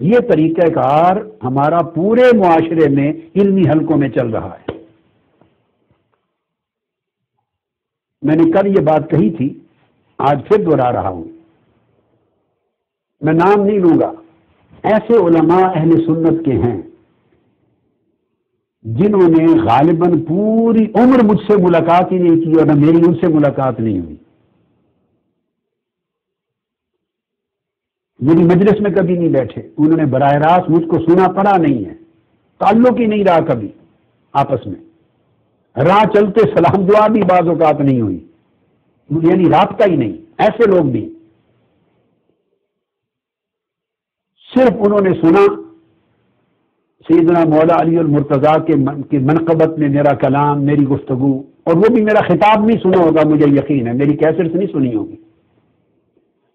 یہ طریقہ کار ہمارا پورے معاشرے میں علمی حلقوں میں چل رہا ہے. میں نے کل یہ بات کہی تھی، آج پھر دوہرا رہا ہوں. میں نام نہیں لوں گا. ایسے علماء اہل سنت کے ہیں جنہوں نے غالباً پوری عمر مجھ سے ملاقات ہی نہیں کی اور نہ میری ان سے ملاقات نہیں ہوئی. میری مجلس میں کبھی نہیں بیٹھے، انہوں نے براہ راست مجھ کو سنا پڑھا نہیں ہے، تعلق ہی نہیں رہا کبھی آپس میں. راہ چلتے سلام دعا بھی بعض اوقات نہیں ہوئی، یعنی رابطہ ہی نہیں. ایسے لوگ بھی صرف انہوں نے سنا سیدنا مولا علی المرتضیٰ کے منقبت میں میرا کلام، میری گفتگو، اور وہ بھی میرا خطاب نہیں سنا ہوگا، مجھے یقین ہے میری کیسٹ سے نہیں سنی ہوگی،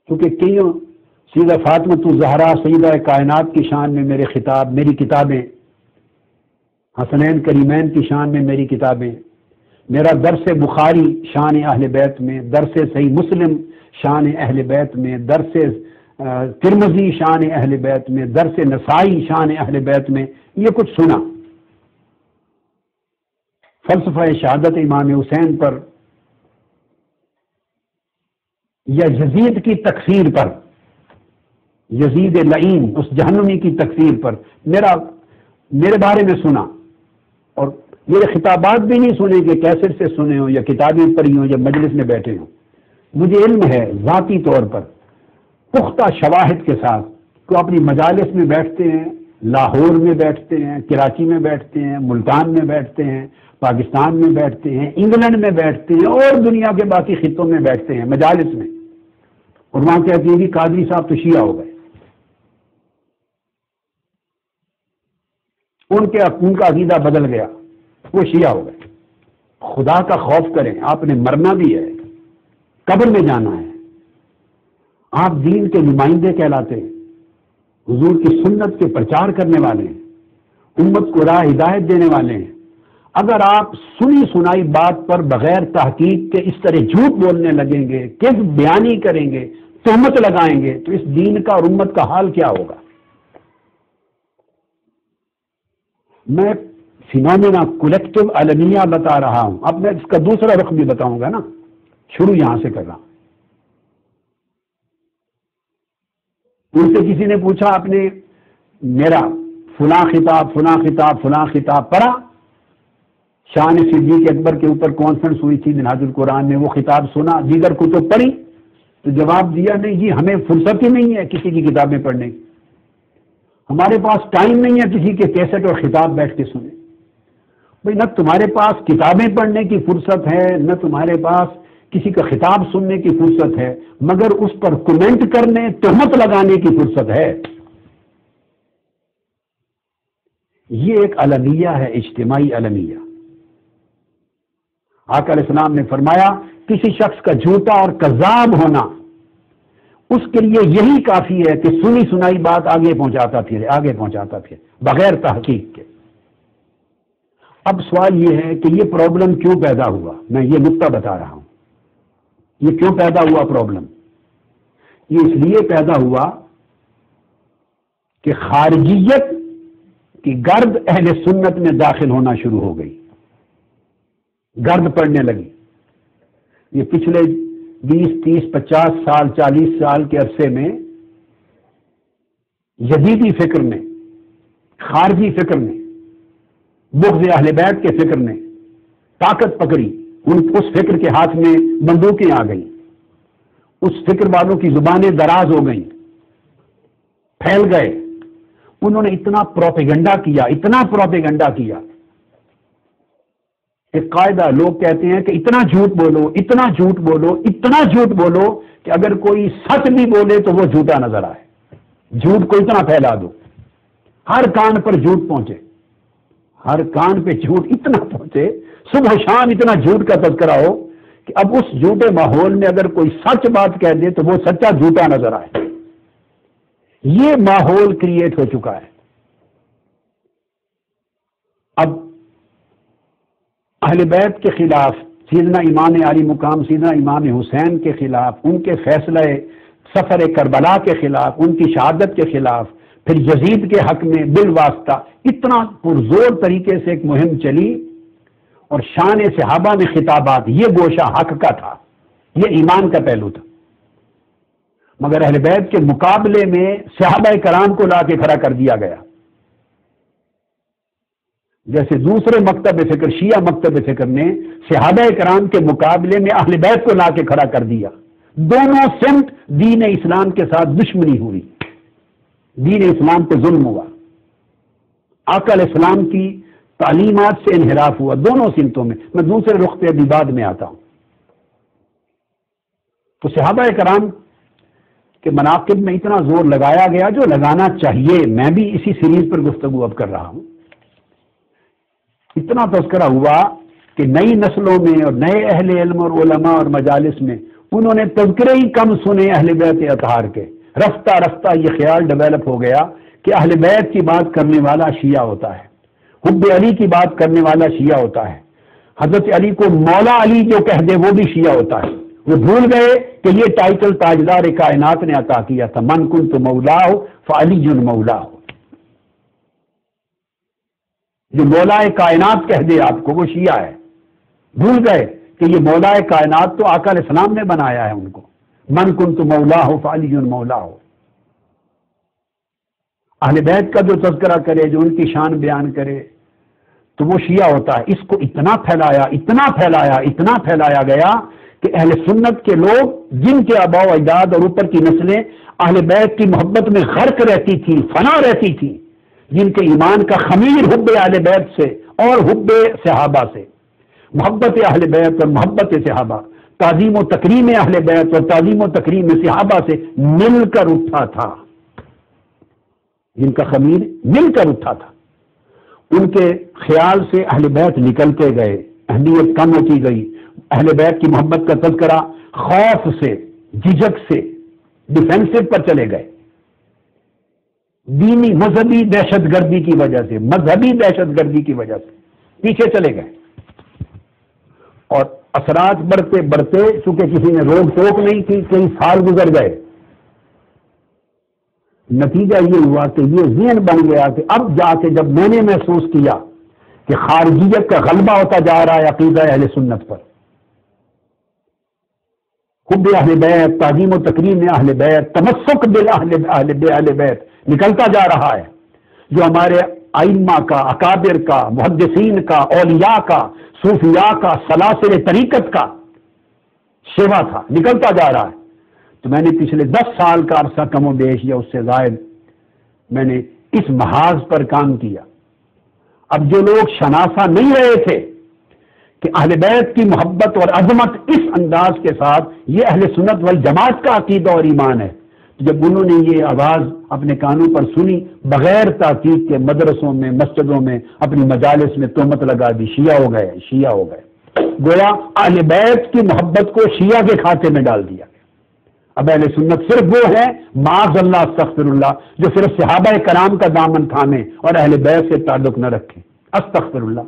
کیونکہ کئیوں سیدہ فاطمۃ الزہرا سیدہ کائنات کی شان میں میرے خطاب، میری کتابیں، حسنین کریمین کی شان میں میری کتابیں، میرا درس بخاری شان اہل بیت میں، درس صحیح مسلم شان اہل بیت میں، درس ترمذی شان اہل بیت میں، درس نسائی شان اہل بیت میں، یہ کچھ سنا. فلسفہ شہادت امام حسین پر یا یزید کی تکفیر پر، یزید لعین اس جہنمی کی تکفیر پر میرے بارے میں سنا. اور میرے خطابات بھی نہیں سنے کہ کیسٹ سے سنے ہوں یا کتابیں پڑھی ہوں یا مجلس میں بیٹھے ہوں. مجھے علم ہے ذاتی طور پر پختہ شواہد کے ساتھ کہ اپنی مجالس میں بیٹھتے ہیں، لاہور میں بیٹھتے ہیں، کراچی میں بیٹھتے ہیں، ملتان میں بیٹھتے ہیں، پاکستان میں بیٹھتے ہیں، انگلینڈ میں بیٹھتے ہیں، اور دنیا کے باقی خطوں میں بیٹھتے ہیں مجالس میں. اور وہاں کہتے ہیں کہ قادری صاحب تو شیعہ ہو گئے، ان کا عقیدہ بدل گیا، وہ شیعہ ہو گئے. خدا کا خوف کریں، آپ نے مرنا بھی ہے، قبر میں جانا ہے. آپ دین کے نمائندے کہلاتے ہیں، حضور کی سنت کے پرچار کرنے والے ہیں، امت کو راہ ہدایت دینے والے ہیں. اگر آپ سنی سنائی بات پر بغیر تحقیق کے اس طرح جھوٹ بولنے لگیں گے، کذب بیانی کریں گے، تہمت لگائیں گے، تو اس دین کا اور امت کا حال کیا ہوگا؟ میں فینومینا کولیکٹو المیہ بتا رہا ہوں. اب میں اس کا دوسرا رخ بھی بتاؤں گا نا، شروع یہاں سے کر رہا ہوں. ان سے کسی نے پوچھا آپ نے میرا فلاں خطاب پڑھا؟ شان صدیق اکبر کے اوپر کانفرنس ہوئی تھی منہاج القرآن میں، وہ خطاب سنا، دیگر کتب پڑھی؟ تو جواب دیا نہیں جی، ہمیں فرصت ہی نہیں ہے کسی کی کتابیں پڑھنے کی، ہمارے پاس ٹائم نہیں ہے کسی کے کیسٹ اور خطاب بیٹھ کے سنیں. بھئی نہ تمہارے پاس کتابیں پڑھنے کی فرصت ہے، نہ تمہارے پاس کسی کا خطاب سننے کی فرصت ہے، مگر اس پر کمنٹ کرنے، تہمت لگانے کی فرصت ہے. یہ ایک المیہ ہے، اجتماعی المیہ. آقا علیہ السلام نے فرمایا کسی شخص کا جھوٹا اور کذاب ہونا اس کے لیے یہی کافی ہے کہ سنی سنائی بات آگے پہنچاتا پھر بغیر تحقیق کے. اب سوال یہ ہے کہ یہ پرابلم کیوں پیدا ہوا؟ میں یہ نقطہ بتا رہا ہوں. یہ کیوں پیدا ہوا پرابلم؟ یہ اس لیے پیدا ہوا کہ خارجیت کی گرد اہل سنت میں داخل ہونا شروع ہو گئی، گرد پڑنے لگی. یہ پچھلے 20 30 50 سال 40 سال کے عرصے میں یزیدی فکر نے، خارجی فکر نے، بغض اہل بیت کے فکر نے طاقت پکڑی. اس فکر کے ہاتھ میں بندوقیں آ گئیں، اس فکر والوں کی زبانیں دراز ہو گئیں، پھیل گئے. انہوں نے اتنا پروپیگنڈا کیا. ایک قاعدہ لوگ کہتے ہیں کہ اتنا جھوٹ بولو کہ اگر کوئی سچ بھی بولے تو وہ جھوٹا نظر آئے. جھوٹ کو اتنا پھیلا دو، ہر کان پر جھوٹ پہنچے، ہر کان پہ جھوٹ اتنا پہنچے، صبح شام اتنا جھوٹ کا تذکرہ ہو کہ اب اس جھوٹے ماحول میں اگر کوئی سچ بات کہہ دے تو وہ سچا جھوٹا نظر آئے. یہ ماحول کریٹ ہو چکا ہے. اب اہل بیت کے خلاف، سیدنا امام علی مقام سیدنا امام حسین کے خلاف، ان کے فیصلہ سفر کربلا کے خلاف، ان کی شہادت کے خلاف، پھر یزید کے حق میں بالواسطہ اتنا پرزور طریقے سے ایک مہم چلی، اور شان صحابہ میں خطابات، یہ گوشہ حق کا تھا، یہ ایمان کا پہلو تھا۔ مگر اہل بیت کے مقابلے میں صحابہ کرام کو لا کے کھڑا کر دیا گیا، جیسے دوسرے مکتب فکر، شیعہ مکتب فکر نے صحابہ کرام کے مقابلے میں اہل بیت کو لا کے کھڑا کر دیا۔ دونوں سمت دین اسلام کے ساتھ دشمنی ہوئی، دین اسلام پہ ظلم ہوا، آقا علیہ السلام کی تعلیمات سے انحراف ہوا، دونوں سمتوں میں۔ میں دوسرے رخ پہ ابھی بعد میں آتا ہوں۔ تو صحابہ کرام کے مناقب میں اتنا زور لگایا گیا جو لگانا چاہیے، میں بھی اسی سیریز پر گفتگو اب کر رہا ہوں۔ اتنا تذکرہ ہوا کہ نئی نسلوں میں اور نئے اہل علم اور علماء اور مجالس میں انہوں نے تذکرے ہی کم سنے اہل بیت اطہار کے۔ رفتہ رفتہ یہ خیال ڈیولپ ہو گیا کہ اہل بیت کی بات کرنے والا شیعہ ہوتا ہے، حب علی کی بات کرنے والا شیعہ ہوتا ہے، حضرت علی کو مولا علی جو کہہ دے وہ بھی شیعہ ہوتا ہے۔ وہ بھول گئے کہ یہ ٹائٹل تاجدار کائنات نے عطا کیا تھا، من کنت مولاہ فعلی مولاہ، جو مولا کائنات کہہ دے آپ کو وہ شیعہ ہے۔ بھول گئے کہ یہ مولا کائنات تو آقا علیہ السلام نے بنایا ہے ان کو، من کنت مولاہ فعلی مولاہ۔ اہل بیت کا جو تذکرہ کرے، جو ان کی شان بیان کرے تو وہ شیعہ ہوتا ہے۔ اس کو اتنا پھیلایا اتنا پھیلایا اتنا پھیلایا گیا کہ اہل سنت کے لوگ جن کے آباء و اجداد اور اوپر کی نسلیں اہل بیت کی محبت میں غرق رہتی تھی، فنا رہتی تھی، جن کے ایمان کا خمیر حب اہل بیت سے اور حب صحابہ سے، محبت اہل بیت اور محبت صحابہ، تعظیم و تکریم اہل بیت اور تعظیم و تکریم صحابہ سے مل کر اٹھا تھا، جن کا خمیر مل کر اٹھا تھا۔ ان کے خیال سے اہل بیت نکلتے گئے، اہمیت کم ہوتی گئی، اہل بیت کی محبت کا تذکرہ خوف سے، جھجک سے ڈیفینسو پر چلے گئے، دینی مذہبی دہشت گردی کی وجہ سے، مذہبی دہشت گردی کی وجہ سے پیچھے چلے گئے، اور اثرات بڑھتے بڑھتے چونکہ کسی نے روک ٹوک نہیں کی، کئی سال گزر گئے، نتیجہ یہ ہوا کہ یہ ذہن بن گیا کہ اب جا کے جب میں نے محسوس کیا کہ خارجیت کا غلبہ ہوتا جا رہا ہے عقیدہ اہل سنت پر، حب اہل بیت، تعظیم و تکریم اہل بیت، تمسک باہل بیت نکلتا جا رہا ہے، جو ہمارے ائمہ کا، اکابر کا، محدثین کا، اولیاء کا، صوفیاء کا، سلاسل طریقت کا شیوا تھا، نکلتا جا رہا ہے۔ تو میں نے پچھلے 10 سال کا عرصہ کم و بیش یا اس سے زائد میں نے اس محاذ پر کام کیا۔ اب جو لوگ شناسا نہیں رہے تھے کہ اہل بیت کی محبت اور عظمت اس انداز کے ساتھ یہ اہل سنت والجماعت کا عقیدہ اور ایمان ہے، جب انہوں نے یہ آواز اپنے کانوں پر سنی، بغیر تحقیق کے مدرسوں میں، مسجدوں میں، اپنی مجالس میں تہمت لگا دی، شیعہ ہو گئے، شیعہ ہو گئے، گویا اہل بیت کی محبت کو شیعہ کے کھاتے میں ڈال دیا۔ اب اہل سنت صرف وہ ہیں، معاذ اللہ استغفر اللہ، جو صرف صحابہ کرام کا دامن تھامے اور اہل بیت سے تعلق نہ رکھیں، استغفر اللہ،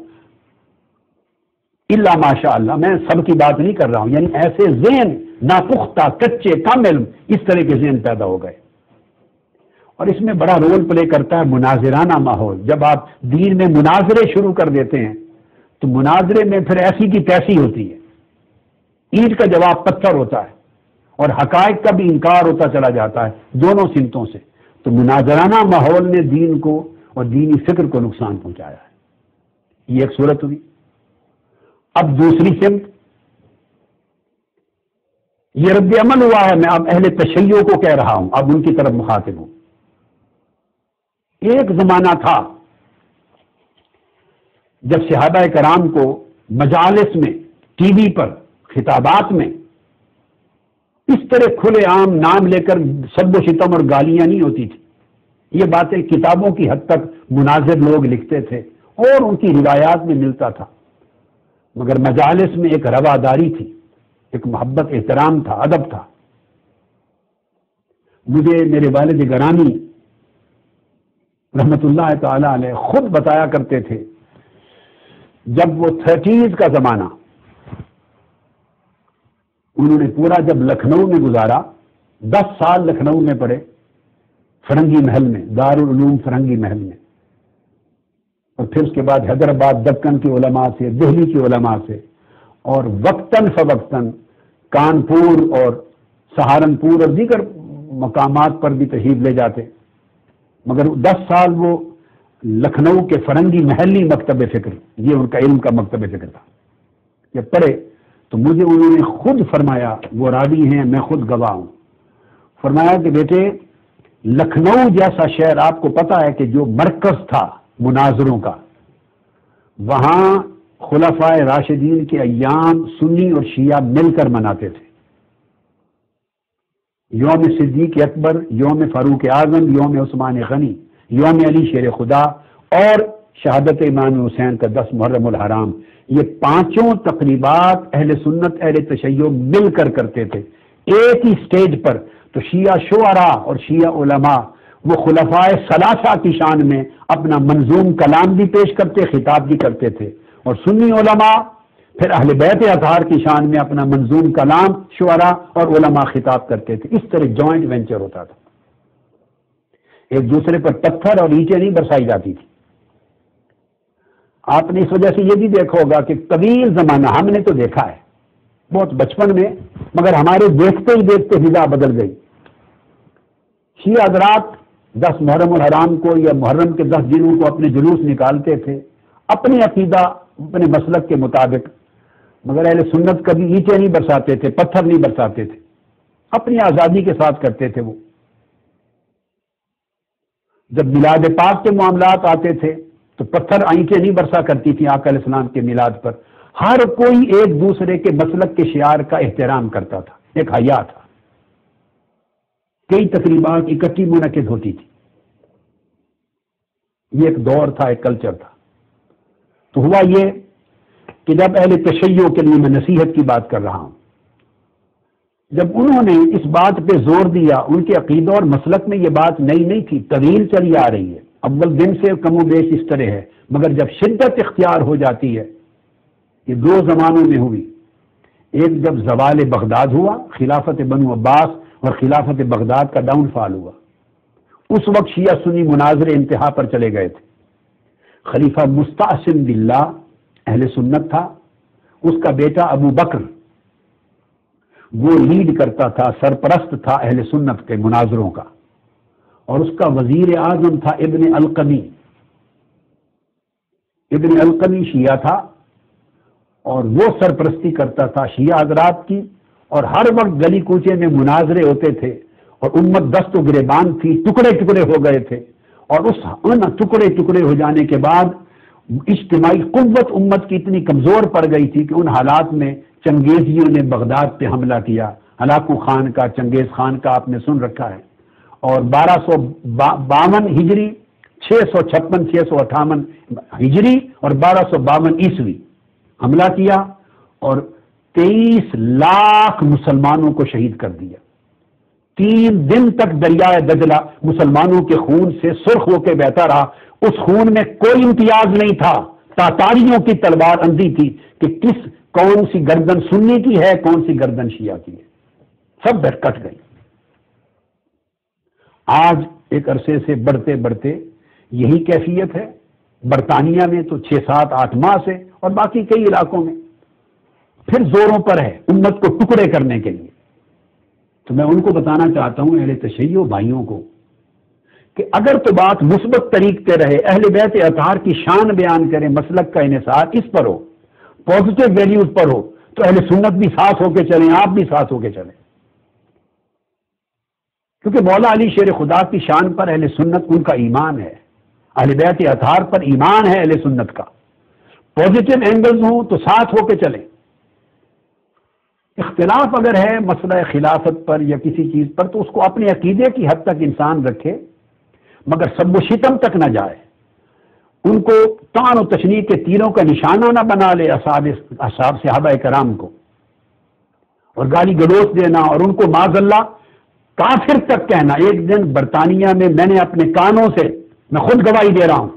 الا ماشاء اللہ۔ میں سب کی بات نہیں کر رہا ہوں، یعنی ایسے ذہن ناپختہ، کچے، کم علم، اس طرح کے ذہن پیدا ہو گئے، اور اس میں بڑا رول پلے کرتا ہے مناظرانہ ماحول۔ جب آپ دین میں مناظرے شروع کر دیتے ہیں تو مناظرے میں پھر ایسی کی تیسی ہوتی ہے، اینٹ کا جواب پتھر ہوتا ہے، اور حقائق کا بھی انکار ہوتا چلا جاتا ہے دونوں سمتوں سے۔ تو مناظرانہ ماحول نے دین کو اور دینی فکر کو نقصان پہنچایا ہے، یہ ایک صورت ہوئی۔ اب دوسری سمت، یہ رد عمل ہوا ہے، میں اب اہل تشیع کو کہہ رہا ہوں، اب ان کی طرف مخاطب ہوں۔ ایک زمانہ تھا جب صحابہ کرام کو مجالس میں، ٹی وی پر، خطابات میں اس طرح کھلے عام نام لے کر سب و شتم اور گالیاں نہیں ہوتی تھی۔ یہ باتیں کتابوں کی حد تک مناظر لوگ لکھتے تھے اور ان کی روایات میں ملتا تھا، مگر مجالس میں ایک رواداری تھی، ایک محبت، احترام تھا، ادب تھا۔ مجھے میرے والد گرامی رحمت اللہ تعالی علیہ خود بتایا کرتے تھے، جب وہ 30s کا زمانہ انہوں نے پورا جب لکھنؤ میں گزارا، 10 سال لکھنؤ میں پڑھے، فرنگی محل میں، دارالعلوم فرنگی محل میں، اور پھر اس کے بعد حیدرآباد دکن کے علماء سے، دہلی کے علماء سے، اور وقتاً فوقتاً کانپور اور سہارنپور اور دیگر مقامات پر بھی تشریف لے جاتے، مگر 10 سال وہ لکھنؤ کے فرنگی محلی مکتب فکر، یہ ان کا علم کا مکتب فکر تھا، جب پڑھے تو مجھے انہوں نے خود فرمایا، وہ راوی ہیں میں خود گواہ ہوں، فرمایا کہ بیٹے لکھنؤ جیسا شہر آپ کو پتا ہے کہ جو مرکز تھا مناظروں کا، وہاں خلفائے راشدین کے ایام سنی اور شیعہ مل کر مناتے تھے، یوم صدیق اکبر، یوم فاروق اعظم، یوم عثمان غنی، یوم علی شیر خدا اور شہادت امام حسین کا 10 محرم الحرام، یہ 5 تقریبات اہل سنت اہل تشیع مل کر کرتے تھے ایک ہی سٹیج پر۔ تو شیعہ شعراء اور شیعہ علماء وہ خلفائے ثلاثہ کی شان میں اپنا منظوم کلام بھی پیش کرتے، خطاب بھی کرتے تھے، اور سنی علماء پھر اہل بیت اطہار کی شان میں اپنا منظوم کلام شعراء اور علماء خطاب کرتے تھے۔ اس طرح جوائنٹ وینچر ہوتا تھا، ایک دوسرے پر پتھر اور اینٹیں نہیں برسائی جاتی تھی۔ آپ نے اس وجہ سے یہ بھی دیکھا ہوگا کہ طویل زمانہ ہم نے تو دیکھا ہے بہت بچپن میں، مگر ہمارے دیکھتے ہی دیکھتے فضا بدل گئی۔ شیعہ حضرات 10 محرم الحرام کو یا محرم کے 10 دنوں کو اپنے جلوس نکالتے تھے اپنے عقیدہ اپنے مسلک کے مطابق، مگر اہل سنت کبھی اینٹیں نہیں برساتے تھے، پتھر نہیں برساتے تھے، اپنی آزادی کے ساتھ کرتے تھے۔ وہ جب میلاد پاک کے معاملات آتے تھے تو پتھر اینٹیں نہیں برسا کرتی تھی آقا علیہ السلام کے میلاد پر، ہر کوئی ایک دوسرے کے مسلک کے شعار کا احترام کرتا تھا، ایک حیا تھا، کئی تقریبات اکٹھی منعقد ہوتی تھی، یہ ایک دور تھا، ایک کلچر تھا۔ تو ہوا یہ کہ جب اہل تشیع کے لیے میں نصیحت کی بات کر رہا ہوں، جب انہوں نے اس بات پہ زور دیا، ان کے عقیدہ اور مسلک میں یہ بات نئی نہیں تھی، طویل چلی آ رہی ہے، اول دن سے کم و بیش اس طرح ہے، مگر جب شدت اختیار ہو جاتی ہے، یہ 2 زمانوں میں ہوئی، ایک جب زوال بغداد ہوا، خلافت بنو عباس اور خلافت بغداد کا ڈاؤن فال ہوا، اس وقت شیعہ سنی مناظرے انتہا پر چلے گئے تھے۔ خلیفہ مستعصم باللہ اہل سنت تھا، اس کا بیٹا ابو بکر وہ لیڈ کرتا تھا، سرپرست تھا اہل سنت کے مناظروں کا، اور اس کا وزیر اعظم تھا ابن القمی۔ ابن القمی شیعہ تھا اور وہ سرپرستی کرتا تھا شیعہ حضرات کی، اور ہر وقت گلی کوچے میں مناظرے ہوتے تھے، اور امت دست و گریبان تھی، ٹکڑے ٹکڑے ہو گئے تھے، اور ان ٹکڑے ٹکڑے ہو جانے کے بعد اجتماعی قوت امت کی اتنی کمزور پڑ گئی تھی کہ ان حالات میں چنگیزیوں نے بغداد پہ حملہ کیا، ہلاکو خان کا، چنگیز خان کا آپ نے سن رکھا ہے، اور 1252 ہجری، 656 658 ہجری اور 1252 عیسوی حملہ کیا، اور 23 لاکھ مسلمانوں کو شہید کر دیا۔ 3 دن تک دریائے دجلہ مسلمانوں کے خون سے سرخ ہو کے بہتا رہا، اس خون میں کوئی امتیاز نہیں تھا، تاتاریوں کی تلوار اندھی تھی کہ کون سی گردن سنی کی ہے، کون سی گردن شیعہ کی ہے، سب کٹ گئی۔ آج ایک عرصے سے بڑھتے بڑھتے یہی کیفیت ہے، برطانیہ میں تو 6 7 8 ماہ سے، اور باقی کئی علاقوں میں پھر زوروں پر ہے امت کو ٹکڑے کرنے کے لیے۔ تو میں ان کو بتانا چاہتا ہوں، اہل تشیع بھائیوں کو، کہ اگر تو بات مثبت طریقے رہے، اہل بیت اطہار کی شان بیان کریں، مسلک کا انحصار اس پر ہو، پازیٹو ویلیوز پر ہو، تو اہل سنت بھی ساتھ ہو کے چلیں، آپ بھی ساتھ ہو کے چلیں، کیونکہ مولا علی شیر خدا کی شان پر اہل سنت ان کا ایمان ہے، اہل بیت اطہار پر ایمان ہے اہل سنت کا۔ پازیٹو اینگلز ہوں تو ساتھ ہو کے چلیں، اختلاف اگر ہے مسئلہ خلافت پر یا کسی چیز پر تو اس کو اپنے عقیدے کی حد تک انسان رکھے، مگر سب و شتم تک نہ جائے، ان کو طعن و تشنیع کے تیروں کا نشانہ نہ بنا لے اصحاب صحابہ کرام کو، اور گالی گلوچ دینا اور ان کو معاذ اللہ کافر تک کہنا۔ ایک دن برطانیہ میں نے اپنے کانوں سے، میں خود گواہی دے رہا ہوں،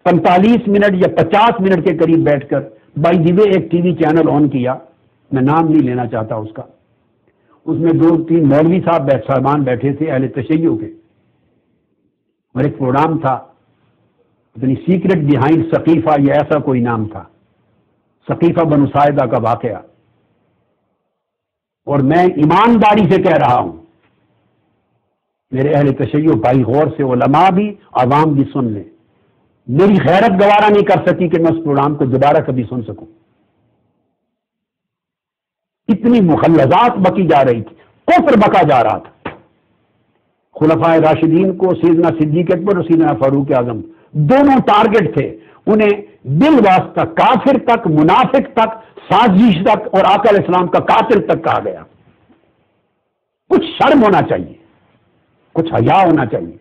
45 منٹ یا 50 منٹ کے قریب بیٹھ کر بائی دی وے ایک ٹی وی چینل آن کیا، میں نام نہیں لینا چاہتا اس کا، اس میں 2 3 مولوی صاحب بیٹھے تھے اہل تشیع کے، اور ایک پروگرام تھا اپنی سیکرٹ بیہائنڈ ثقیفہ، یہ ایسا کوئی نام تھا، ثقیفہ بنو ساعدہ کا واقعہ. اور میں ایمانداری سے کہہ رہا ہوں، میرے اہل تشیع بھائی غور سے، علماء بھی عوام بھی سن لیں، میری غیرت گوارا نہیں کر سکی کہ میں اس پروگرام کو دوبارہ کبھی سن سکوں. اتنی مغلظات بکی جا رہی تھی، کفر بکا جا رہا تھا. خلفائے راشدین کو سیدنا صدیق اکبر اور سیدنا فاروق اعظم دونوں ٹارگٹ تھے، انہیں بال واسطہ کافر تک، منافق تک، سازش تک اور آقا علیہ السلام کا قاتل تک کہا گیا. کچھ شرم ہونا چاہیے، کچھ حیا ہونا چاہیے.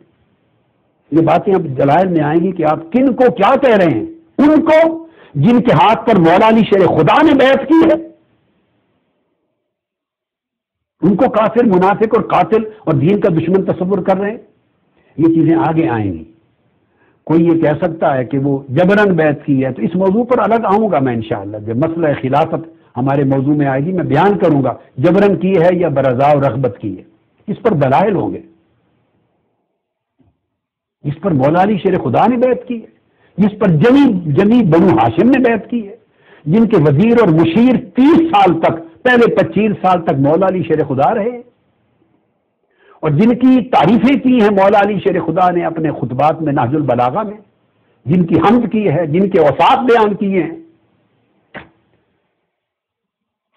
یہ باتیں اب دلائل میں آئیں گی کہ آپ کن کو کیا کہہ رہے ہیں. ان کو جن کے ہاتھ پر مولا علی شیر خدا نے بیعت کی ہے، ان کو کافر، منافق اور قاتل اور دین کا دشمن تصور کر رہے ہیں. یہ چیزیں آگے آئیں گی. کوئی یہ کہہ سکتا ہے کہ وہ جبرن بیعت کی ہے، تو اس موضوع پر الگ آؤں گا میں انشاءاللہ. جب مسئلہ خلافت ہمارے موضوع میں آئے گی میں بیان کروں گا جبرن کی ہے یا برضا و رغبت کی ہے. اس پر دلائل ہوں گے. جس پر مولا علی شیر خدا نے بیعت کی ہے، جس پر جمی بنو ہاشم نے بیعت کی ہے، جن کے وزیر اور مشیر 30 سال تک، پہلے 25 سال تک مولا علی شیر خدا رہے، اور جن کی تعریفیں کی ہیں مولا علی شیر خدا نے اپنے خطبات میں نہج البلاغہ میں، جن کی حمد کی ہے، جن کے اوصاف بیان کیے ہیں.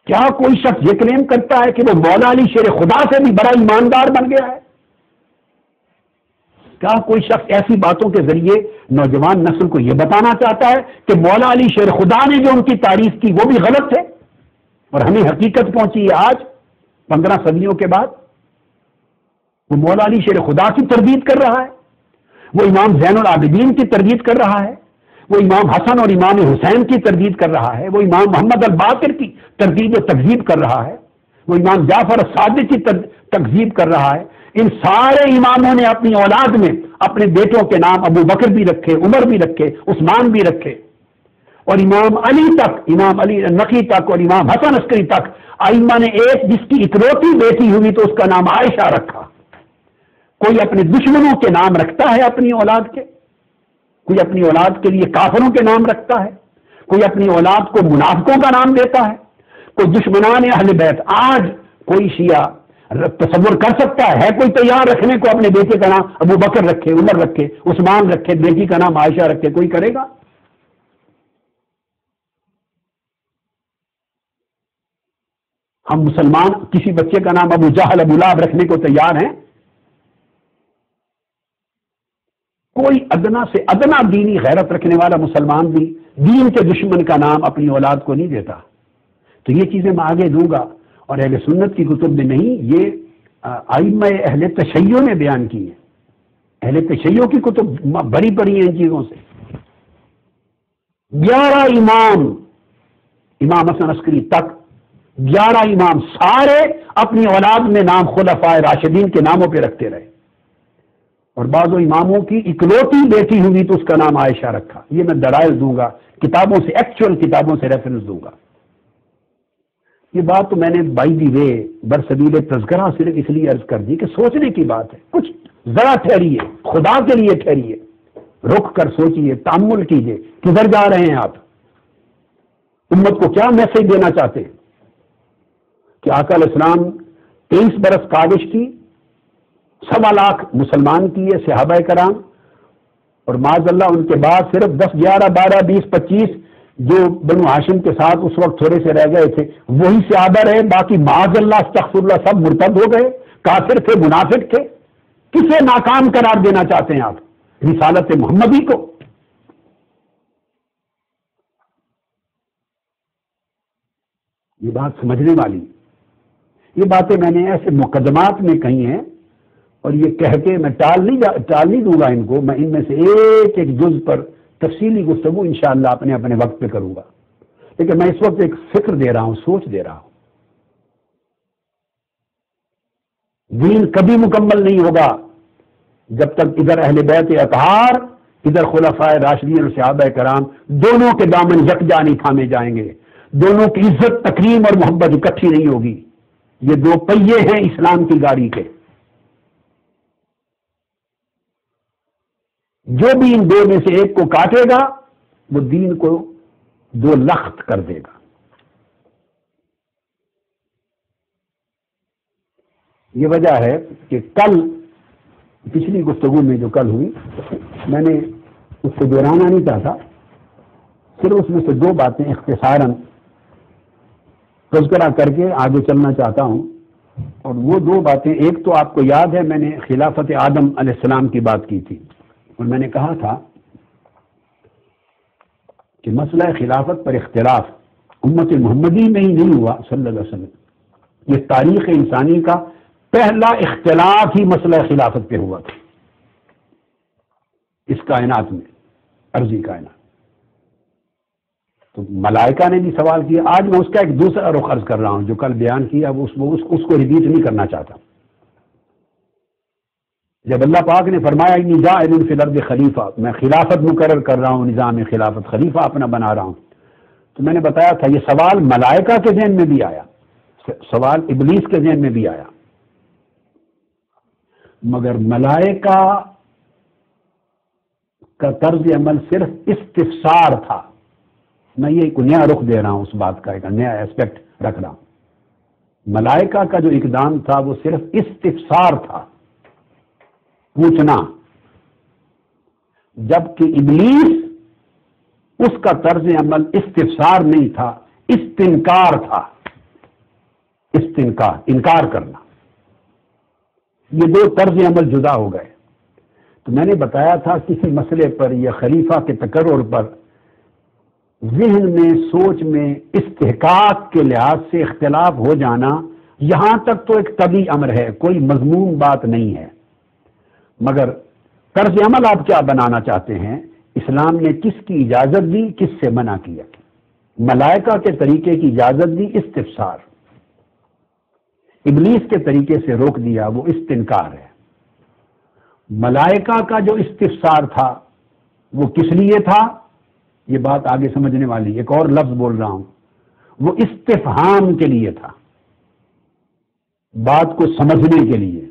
کیا کوئی شخص یہ کلیم کرتا ہے کہ وہ مولا علی شیر خدا سے بھی بڑا ایماندار بن گیا ہے؟ کیا کوئی شخص ایسی باتوں کے ذریعے نوجوان نسل کو یہ بتانا چاہتا ہے کہ مولا علی شیر خدا نے جو ان کی تعریف کی وہ بھی غلط ہے؟ اور ہمیں حقیقت پہنچی ہے آج 15 صدیوں کے بعد. وہ مولا علی شیر خدا کی تردید کر رہا ہے، وہ امام زین العابدین کی تردید کر رہا ہے، وہ امام حسن اور امام حسین کی تردید کر رہا ہے، وہ امام محمد الباقر کی تردید و تکذیب کر رہا ہے، وہ امام جعفر الصادق کی تکذیب کر رہا ہے. ان سارے اماموں نے اپنی اولاد میں اپنے بیٹوں کے نام ابو بکر بھی رکھے، عمر بھی رکھے، عثمان بھی رکھے، اور امام علی تک، امام علی نقی تک اور امام حسن عسکری تک ائمہ نے ایک جس کی اکلوتی بیٹی ہوئی تو اس کا نام عائشہ رکھا. کوئی اپنے دشمنوں کے نام رکھتا ہے اپنی اولاد کے، کوئی اپنی اولاد کے لیے کافروں کے نام رکھتا ہے، کوئی اپنی اولاد کو منافقوں کا نام دیتا ہے، کوئی دشمنان اہل بیت. آج کوئی شیعہ تصور کر سکتا ہے کوئی تیار رکھنے کو اپنے بیٹے کا نام ابو بکر رکھے، عمر رکھے، عثمان رکھے، بیٹی کا نام عائشہ رکھے؟ کوئی کرے گا؟ ہم مسلمان کسی بچے کا نام ابو جہل، ابو لہب رکھنے کو تیار ہیں؟ کوئی ادنا سے ادنا دینی غیرت رکھنے والا مسلمان بھی دین کے دشمن کا نام اپنی اولاد کو نہیں دیتا. تو یہ چیزیں میں آگے دوں گا، اور اہل سنت کی کتب میں نہیں، یہ ائمہ اہل تشیع نے بیان کی ہے. اہل تشیع کی کتب بڑی بڑی ہیں ان چیزوں سے. 11 امام، امام حسن عسکری تک 11 امام سارے اپنی اولاد میں نام خلفائے راشدین کے ناموں پہ رکھتے رہے، اور بعض اماموں کی اکلوتی بیٹی ہوئی تو اس کا نام عائشہ رکھا. یہ میں دلائل دوں گا کتابوں سے، ایکچوئل کتابوں سے ریفرنس دوں گا. یہ بات تو میں نے بائی دی وے برسبیل تذکرہ صرف اس لیے عرض کر دی کہ سوچنے کی بات ہے. کچھ ذرا ٹھہریے، خدا کے لیے ٹھہریے، رک کر سوچیے، تأمل کیجیے کدھر جا رہے ہیں آپ. امت کو کیا میسج دینا چاہتے ہیں کہ آقا علیہ السلام 23 برس کاوش کی، 1.25 لاکھ مسلمان کیے صحابہ کرام، اور معاذ اللہ ان کے بعد صرف 10، 11، 12، 20، 25 جو بنو ہاشم کے ساتھ اس وقت تھوڑے سے رہ گئے تھے وہی صحابہ رہے، باقی معاذ اللہ استغفر اللہ سب مرتد ہو گئے، کافر تھے، منافق تھے. کسے ناکام قرار دینا چاہتے ہیں آپ؟ رسالت محمدی کو. یہ بات سمجھنے والی، یہ باتیں میں نے ایسے مقدمات میں کہی ہیں، اور یہ کہہ کے میں ٹال نہیں دوں گا ان کو. میں ان میں سے ایک ایک جز پر تفصیلی گفتگو انشاءاللہ اپنے وقت پہ کروں گا. لیکن میں اس وقت ایک فکر دے رہا ہوں، سوچ دے رہا ہوں. دین کبھی مکمل نہیں ہوگا جب تک ادھر اہل بیت اطہار، ادھر خلفائے راشدین اور صحابہ کرام دونوں کے دامن یکجا نہیں تھامے جائیں گے، دونوں کی عزت، تکریم اور محبت اکٹھی نہیں ہوگی. یہ 2 پہیے ہیں اسلام کی گاڑی کے. جو بھی ان دو میں سے ایک کو کاٹے گا وہ دین کو دو لخت کر دے گا۔ یہ وجہ ہے کہ کل پچھلی گفتگو میں جو کل ہوئی میں نے اس کو دہرانا نہیں چاہتا، صرف اس میں سے دو باتیں اختصاراً تذکرہ کر کے آگے چلنا چاہتا ہوں۔ اور وہ دو باتیں، ایک تو آپ کو یاد ہے میں نے خلافت آدم علیہ السلام کی بات کی تھی، اور میں نے کہا تھا کہ مسئلہ خلافت پر اختلاف امت محمدی میں ہی نہیں ہوا صلی اللہ علیہ وسلم، یہ تاریخ انسانی کا پہلا اختلاف ہی مسئلہ خلافت پہ ہوا تھا اس کائنات میں، عرضی کائنات۔ تو ملائکہ نے بھی سوال کیا، آج میں اس کا ایک دوسرا رخ عرض کر رہا ہوں جو کل بیان کیا، اب اس کو ریپیٹ نہیں کرنا چاہتا۔ جب اللہ پاک نے فرمایا انی جاعل فی الارض خلیفہ، میں خلافت مقرر کر رہا ہوں، نظام خلافت، خلیفہ اپنا بنا رہا ہوں، تو میں نے بتایا تھا یہ سوال ملائکہ کے ذہن میں بھی آیا، سوال ابلیس کے ذہن میں بھی آیا، مگر ملائکہ کا طرز عمل صرف استفسار تھا۔ میں یہ ایک نیا رخ دے رہا ہوں، اس بات کا ایک نیا ایسپیکٹ رکھ رہا ہوں۔ ملائکہ کا جو اقدام تھا وہ صرف استفسار تھا، پوچھنا، جبکہ ابلیس اس کا طرز عمل استفسار نہیں تھا، استنکار تھا، استنکار، انکار کرنا۔ یہ دو طرز عمل جدا ہو گئے۔ تو میں نے بتایا تھا کسی مسئلے پر یا خلیفہ کے تقرر پر ذہن میں، سوچ میں، استحقاق کے لحاظ سے اختلاف ہو جانا یہاں تک تو ایک طبیعی امر ہے، کوئی مذموم بات نہیں ہے، مگر طرز عمل آپ کیا بنانا چاہتے ہیں؟ اسلام نے کس کی اجازت دی، کس سے منع کیا؟ ملائکہ کے طریقے کی اجازت دی، استفسار، ابلیس کے طریقے سے روک دیا، وہ استنکار ہے۔ ملائکہ کا جو استفسار تھا وہ کس لیے تھا؟ یہ بات آگے سمجھنے والی، ایک اور لفظ بول رہا ہوں، وہ استفہام کے لیے تھا، بات کو سمجھنے کے لیے،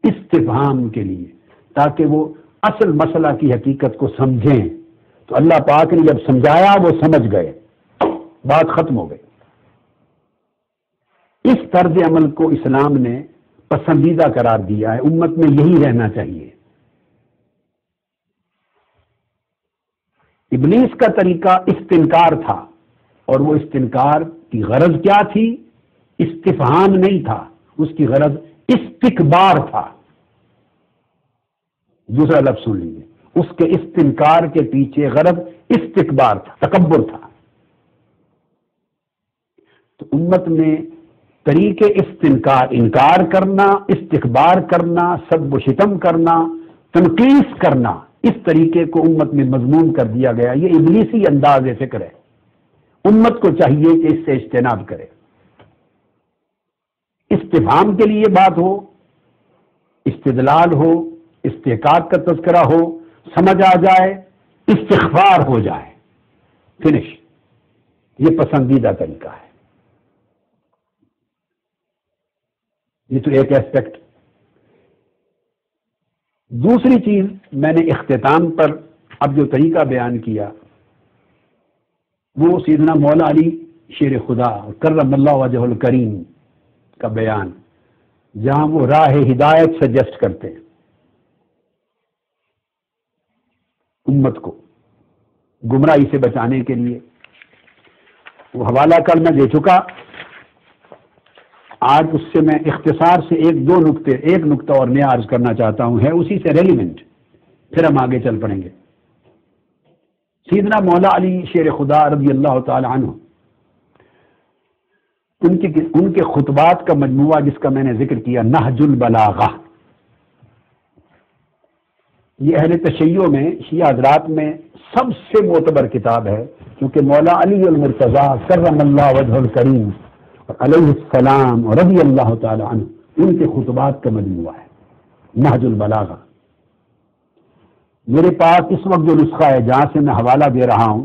استفہام کے لیے، تاکہ وہ اصل مسئلہ کی حقیقت کو سمجھیں۔ تو اللہ پاک نے جب سمجھایا وہ سمجھ گئے، بات ختم ہو گئی۔ اس طرز عمل کو اسلام نے پسندیدہ قرار دیا ہے، امت میں یہی رہنا چاہیے۔ ابلیس کا طریقہ استنکار تھا، اور وہ استنکار کی غرض کیا تھی؟ استفہام نہیں تھا، اس کی غرض استکبار تھا۔ دوسرا لفظ سن لیجیے، اس کے استنکار کے پیچھے غرض استکبار تھا، تکبر تھا۔ تو امت میں طریقے استنکار، انکار کرنا، استکبار کرنا، سب و شتم کرنا، تنقیص کرنا، اس طریقے کو امت میں مضمون کر دیا گیا۔ یہ ابلیسی انداز فکر ہے، امت کو چاہیے کہ اس سے اجتناب کرے۔ استفہام کے لیے بات ہو، استدلال ہو، استحقاق کا تذکرہ ہو، سمجھ آ جائے، استغفار ہو جائے، فنش۔ یہ پسندیدہ طریقہ ہے۔ یہ تو ایک ایسپیکٹ۔ دوسری چیز، میں نے اختتام پر اب جو طریقہ بیان کیا وہ سیدنا مولا علی شیر خدا کرم اللہ وجہ الکریم کا بیان، جہاں وہ راہ ہدایت سجیسٹ کرتے ہیں امت کو گمراہی سے بچانے کے لیے۔ وہ حوالہ کل میں دے چکا، آج اس سے میں اختصار سے ایک نقطہ اور نیا عرض کرنا چاہتا ہوں، ہے اسی سے ریلیونٹ، پھر ہم آگے چل پڑیں گے۔ سیدنا مولا علی شیر خدا رضی اللہ تعالی عنہ، ان کے خطبات کا مجموعہ جس کا میں نے ذکر کیا، نہج البلاغہ، یہ اہل تشیع میں، شیعہ حضرات میں سب سے معتبر کتاب ہے، کیونکہ مولا علی المرتضیٰ کرم اللہ وجہ الکریم علیہ السلام رضی اللہ تعالی عنہ، ان کے خطبات کا مجموعہ ہے نہج البلاغہ۔ میرے پاس اس وقت جو نسخہ ہے جہاں سے میں حوالہ دے رہا ہوں،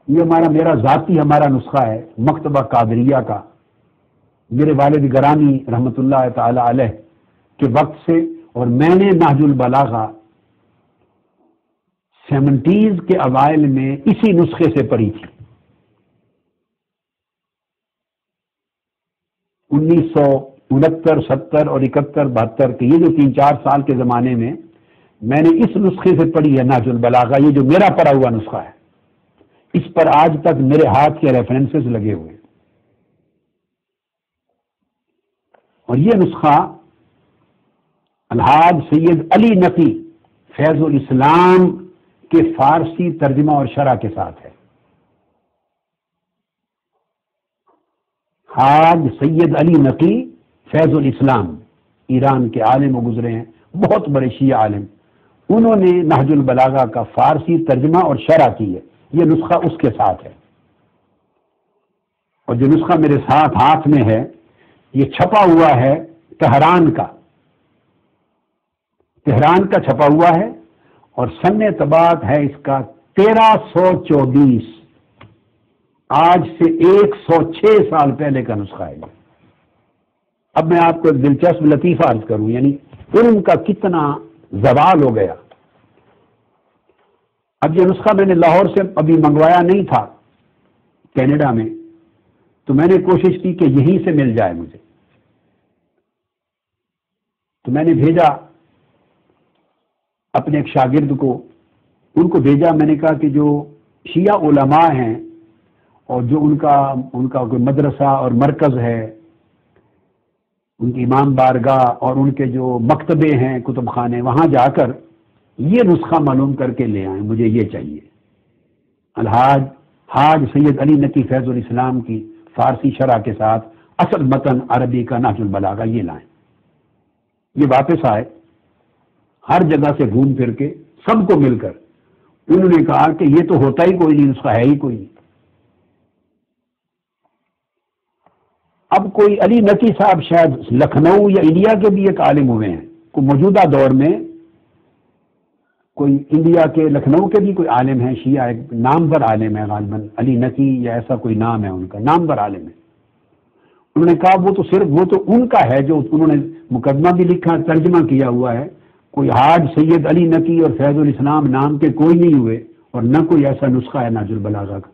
یہ میرا ذاتی نسخہ ہے مکتبہ قادریہ کا، میرے والد گرامی رحمۃ اللہ تعالی علیہ کے وقت سے، اور میں نے نہج البلاغہ 70s کے اوائل میں اسی نسخے سے پڑھی تھی. 1969 70 اور 71 72 کے یہ جو 3-4 سال کے زمانے میں میں نے اس نسخے سے پڑھی ہے نہج البلاغہ. یہ جو میرا پڑھا ہوا نسخہ ہے اس پر آج تک میرے ہاتھ کے ریفرنسز لگے ہوئے ہیں. اور یہ نسخہ الحاج سید علی نقی فیض الاسلام کے فارسی ترجمہ اور شرح کے ساتھ ہے. حاج سید علی نقی فیض الاسلام ایران کے عالم و گزرے ہیں، بہت بڑے شیعہ عالم. انہوں نے نہج البلاغہ کا فارسی ترجمہ اور شرح کی ہے. یہ نسخہ اس کے ساتھ ہے. اور جو نسخہ میرے ساتھ ہاتھ میں ہے یہ چھپا ہوا ہے تہران کا. تہران کا چھپا ہوا ہے اور سن طباعت ہے اس کا 1324. آج سے 106 سال پہلے کا نسخہ ہے. اب میں آپ کو ایک دلچسپ لطیفہ عرض کروں، یعنی علم کا کتنا زوال ہو گیا. اب یہ نسخہ میں نے لاہور سے ابھی منگوایا نہیں تھا کینیڈا میں، تو میں نے کوشش کی کہ یہیں سے مل جائے مجھے. تو میں نے بھیجا اپنے ایک شاگرد کو، ان کو بھیجا. میں نے کہا کہ جو شیعہ علماء ہیں اور جو ان کا کوئی مدرسہ اور مرکز ہے، ان کی امام بارگاہ اور ان کے جو مکتبے ہیں کتب خانے، وہاں جا کر یہ نسخہ معلوم کر کے لے آئیں، مجھے یہ چاہیے. الحاج حاج سید علی نقی فیض الاسلام کی فارسی شرح کے ساتھ اصل متن عربی کا نہج البلاغہ یہ لائیں. یہ واپس آئے ہر جگہ سے گھوم پھر کے سب کو مل کر انہوں نے کہا کہ یہ تو ہوتا ہی کوئی نہیں، نسخہ ہے ہی کوئی نہیں. اب کوئی علی نقی صاحب شاید لکھنؤ یا انڈیا کے بھی ایک عالم ہوئے ہیں، کوئی موجودہ دور میں کوئی انڈیا کے لکھنؤ کے بھی کوئی عالم ہیں شیعہ، ایک نامور عالم ہے غالباً علی نقی یا ایسا کوئی نام ہے ان کا، نامور عالم ہے. انہوں نے کہا وہ تو ان کا ہے جو انہوں نے مقدمہ بھی لکھا، ترجمہ کیا ہوا ہے. کوئی حاج سید علی نقی اور فیض الاسلام نام کے کوئی نہیں ہوئے اور نہ کوئی ایسا نسخہ ہے نہج البلاغہ کا.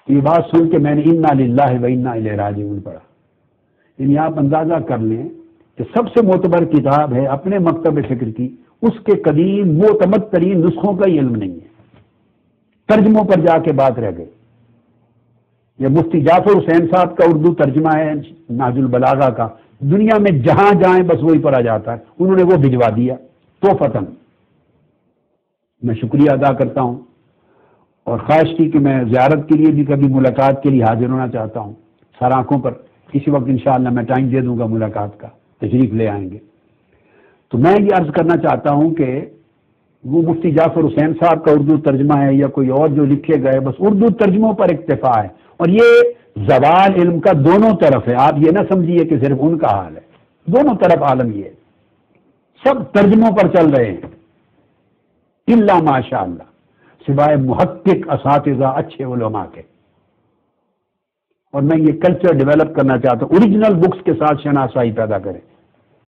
یہ بات سن کے میں نے انا للہ و انا الیہ راجعون پڑھا. یعنی آپ اندازہ کر لیں کہ سب سے معتبر کتاب ہے اپنے مکتب فکر کی، اس کے قدیم معتمد ترین نسخوں کا ہی علم نہیں ہے. ترجموں پر جا کے بات رہ گئی. یہ مفتی جعفر حسین صاحب کا اردو ترجمہ ہے نہج البلاغہ کا، دنیا میں جہاں جائیں بس وہی پڑھا جاتا ہے. انہوں نے وہ بھجوا دیا توفتاً. میں شکریہ ادا کرتا ہوں اور خواہش کی کہ میں زیارت کے لیے بھی کبھی ملاقات کے لیے حاضر ہونا چاہتا ہوں سر آنکھوں پر. کسی وقت انشاءاللہ میں ٹائم دے دوں گا ملاقات کا، تشریف لے آئیں گے. تو میں یہ عرض کرنا چاہتا ہوں کہ وہ مفتی جعفر حسین صاحب کا اردو ترجمہ ہے یا کوئی اور جو لکھے گئے، بس اردو ترجموں پر اکتفا ہے. اور یہ زوال علم کا دونوں طرف ہے. آپ یہ نہ سمجھیے کہ صرف ان کا حال ہے، دونوں طرف عالم یہ ہے. سب ترجموں پر چل رہے ہیں الا ماشاء اللہ، سوائے محقق اساتذہ اچھے علماء کے. اور میں یہ کلچر ڈیولپ کرنا چاہتا ہوں، اوریجنل بکس کے ساتھ شناسائی پیدا کریں.